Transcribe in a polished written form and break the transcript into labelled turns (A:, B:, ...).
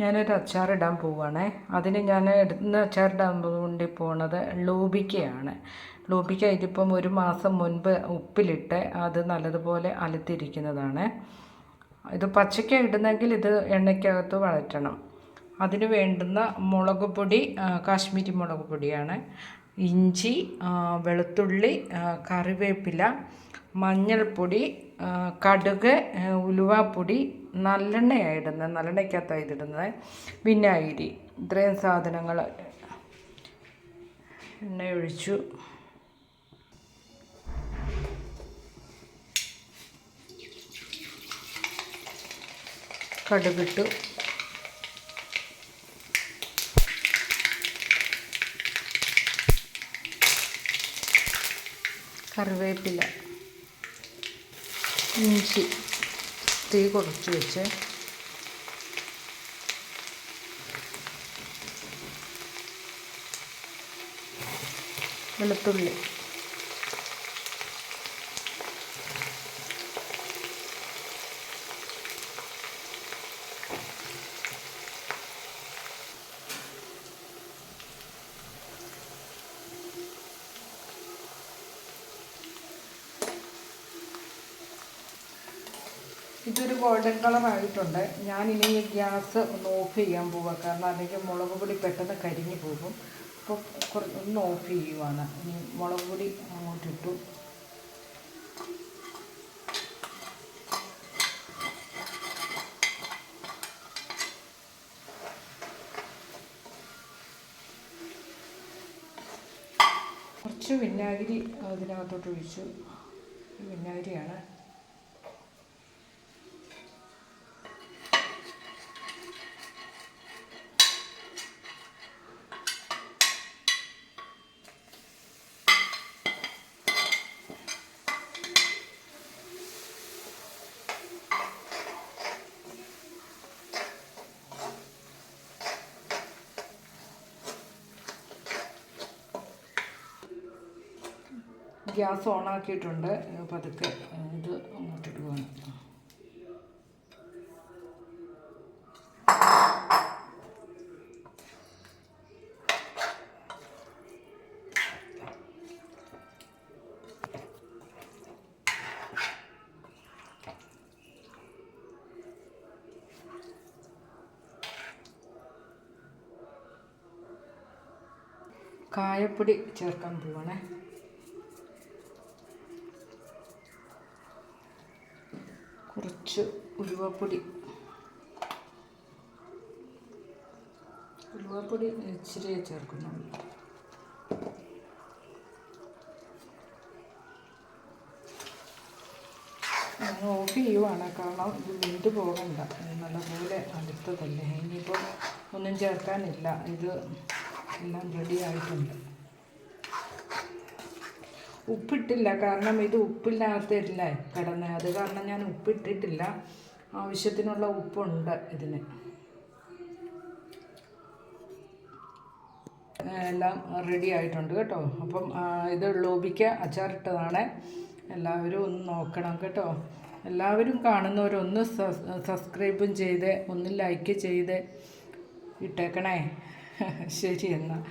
A: ഞാനൊരു അച്ചാറിടാൻ പോവുകയാണേ. അതിന് ഞാൻ ഇന്ന് അച്ചാറിടാൻ വേണ്ടി പോണത് ലൂബിക്കയാണ്. ലൂബിക്ക ഇതിപ്പം 1 മാസം മുൻപ് ഉപ്പിലിട്ട് അത് നല്ലതുപോലെ അലുത്തിരിക്കുന്നതാണ്. ഇത് പച്ചയ്ക്ക ഇടുന്നെങ്കിൽ ഇത് എണ്ണയ്ക്കകത്ത് വഴറ്റണം. അതിന് വേണ്ടുന്ന മുളക് പൊടി കാശ്മീരി മുളക് പൊടിയാണ്. ഇഞ്ചി, വെളുത്തുള്ളി, കറിവേപ്പില, മഞ്ഞൾപ്പൊടി, കടുക്, ഉലുവാപ്പൊടി, നല്ലെണ്ണയാണ് ഇടുന്നത്, നല്ലെണ്ണയ്ക്കകത്താണ് ഇതിടുന്നത്, വിനാഗിരി. ഇത്രയും സാധനങ്ങൾ എണ്ണ ഒഴിച്ചു. കടുകിട്ടു. കറിവേപ്പില, ഇഞ്ചി തീ കുറച്ച് വെച്ച് വെളുത്തുള്ളി, ഇതൊരു ഗോൾഡൻ കളറായിട്ടുണ്ട്. ഞാനിനി ഗ്യാസ് ഒന്ന് ഓഫ് ചെയ്യാൻ പോവാം, കാരണം അല്ലെങ്കിൽ മുളക് പൊടി പെട്ടെന്ന് കരിഞ്ഞു പോകും. അപ്പോൾ ഒന്ന് ഓഫ് ചെയ്യുവാണ്. ഇനി മുളക് പൊടി അങ്ങോട്ടിട്ടു. കുറച്ച് വിനാഗിരി അതിനകത്തോട്ട് ഒഴിച്ചു. വിനാഗിരിയാണ്. ഗ്യാസ് ഓണാക്കിയിട്ടുണ്ട്. പതുക്കെ ഇത് അങ്ങോട്ടിടുകയാണ്. കായപ്പൊടി ചേർക്കാൻ പോവാണേ. കുറച്ച് ഉലുവാപ്പൊടി ഇച്ചിരി ചേർക്കുന്നുള്ളൂ. ഞാൻ ഓഫ് ചെയ്യുവാണ്, കാരണം ഇത് വെന്ത് പോകണ്ട. നല്ലപോലെ അടുത്തതല്ലേ. ഇനിയിപ്പോൾ ഒന്നും ചേർക്കാനില്ല. ഇത് എല്ലാം റെഡി ആയിട്ടുണ്ട്. ഉപ്പിട്ടില്ല, കാരണം ഇത് ഉപ്പില്ലാത്തല്ലേ കിടന്നത്. അത് കാരണം ഞാൻ ഉപ്പിട്ടിട്ടില്ല. ആവശ്യത്തിനുള്ള ഉപ്പുണ്ട് ഇതിന്. എല്ലാം റെഡി ആയിട്ടുണ്ട് കേട്ടോ. അപ്പം ഇത് ലൂബിക്ക അച്ചാറിട്ടതാണ്. എല്ലാവരും ഒന്ന് നോക്കണം കേട്ടോ. എല്ലാവരും കാണുന്നവരൊന്ന് സബ്സ്ക്രൈബും ചെയ്ത് ഒന്ന് ലൈക്ക് ചെയ്ത് ഇട്ടേക്കണേ. ശരി എന്നാൽ.